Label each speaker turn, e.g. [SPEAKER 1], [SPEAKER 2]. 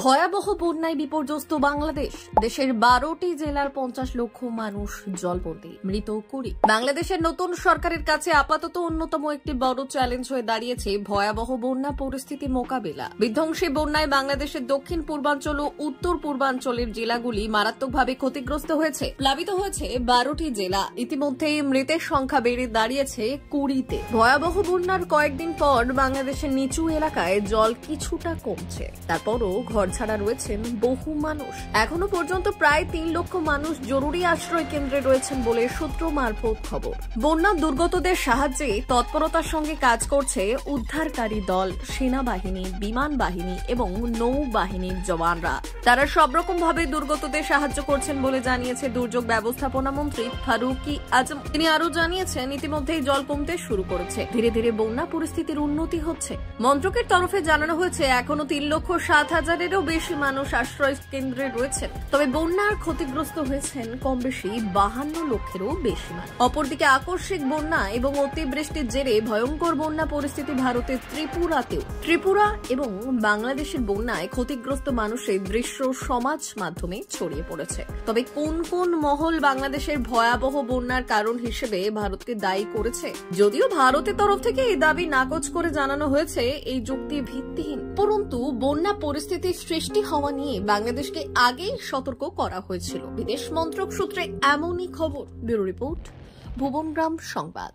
[SPEAKER 1] ভয়াবহ বন্যায় বিপর্যস্ত বাংলাদেশ। দেশের 12টি জেলার 50 লক্ষ মানুষ জলবন্দী, মৃত 20। বাংলাদেশের নতুন সরকারের কাছে আপাতত অন্যতম একটি বড় চ্যালেঞ্জ হয়ে দাঁড়িয়েছে ভয়াবহ বন্যা পরিস্থিতি মোকাবেলা। বিধ্বংসী বন্যায় বাংলাদেশের দক্ষিণ পূর্বাঞ্চল ও উত্তর পূর্বাঞ্চলের জেলাগুলি মারাত্মকভাবে ক্ষতিগ্রস্ত হয়েছে। প্লাবিত হয়েছে 12টি জেলা। ইতিমধ্যেই মৃতের সংখ্যা বেড়ে দাঁড়িয়েছে 20-তে। ভয়াবহ বন্যার কয়েকদিন পর বাংলাদেশের নিচু এলাকায় জল কিছুটা কমছে, তারপরও ঘরছাড়া রয়েছেন বহু মানুষ। এখনো পর্যন্ত প্রায় 3 লক্ষ মানুষ জরুরি আশ্রয় কেন্দ্রে রয়েছেন বলে সূত্র মারফত খবর। বন্যা দুর্গতদের সাহায্যে তৎপরতার সঙ্গে কাজ করছে উদ্ধারকারী দল, সেনাবাহিনী, বিমান বাহিনী এবং নৌবাহিনীর জওয়ানরা। তারা সব রকম ভাবে দুর্গতদের সাহায্য করছেন বলে জানিয়েছে দুর্যোগ ব্যবস্থাপনা মন্ত্রী ফারুকি আজম। তিনি আরো জানিয়েছেন, ইতিমধ্যেই জল কমতে শুরু করেছে, ধীরে ধীরে বন্যা পরিস্থিতির উন্নতি হচ্ছে। মন্ত্রকের তরফে জানানো হয়েছে, এখনো 3,07,000-এরও বেশি মানুষ আশ্রয় কেন্দ্রে রয়েছেন। তবে বন্যার ক্ষতিগ্রস্ত হয়েছেন কম বেশি 52 লক্ষেরও বেশি মানুষ। অপরদিকে আকস্মিক বন্যা এবং অতিবৃষ্টির জেরে ভয়ঙ্কর বন্যা পরিস্থিতি ভারতের ত্রিপুরাতেও। ত্রিপুরা এবং বাংলাদেশের বন্যায় ক্ষতিগ্রস্ত মানুষের দৃশ্য সমাজ মাধ্যমে ছড়িয়ে পড়েছে। তবে কোন কোন মহল বাংলাদেশের ভয়াবহ বন্যার কারণ হিসেবে ভারতকে দায়ী করেছে? যদিও ভারতের তরফ থেকে এই দাবি নাকচ করে জানানো হয়েছে এই যুক্তি ভিত্তিহীন, পরন্তু বন্যা পরিস্থিতির সৃষ্টি হওয়া নিয়ে বাংলাদেশকে আগেই সতর্ক করা হয়েছিল। বিদেশ মন্ত্রক সূত্রে এমনই খবর। ব্যুরো রিপোর্ট, ভুবনগ্রাম সংবাদ।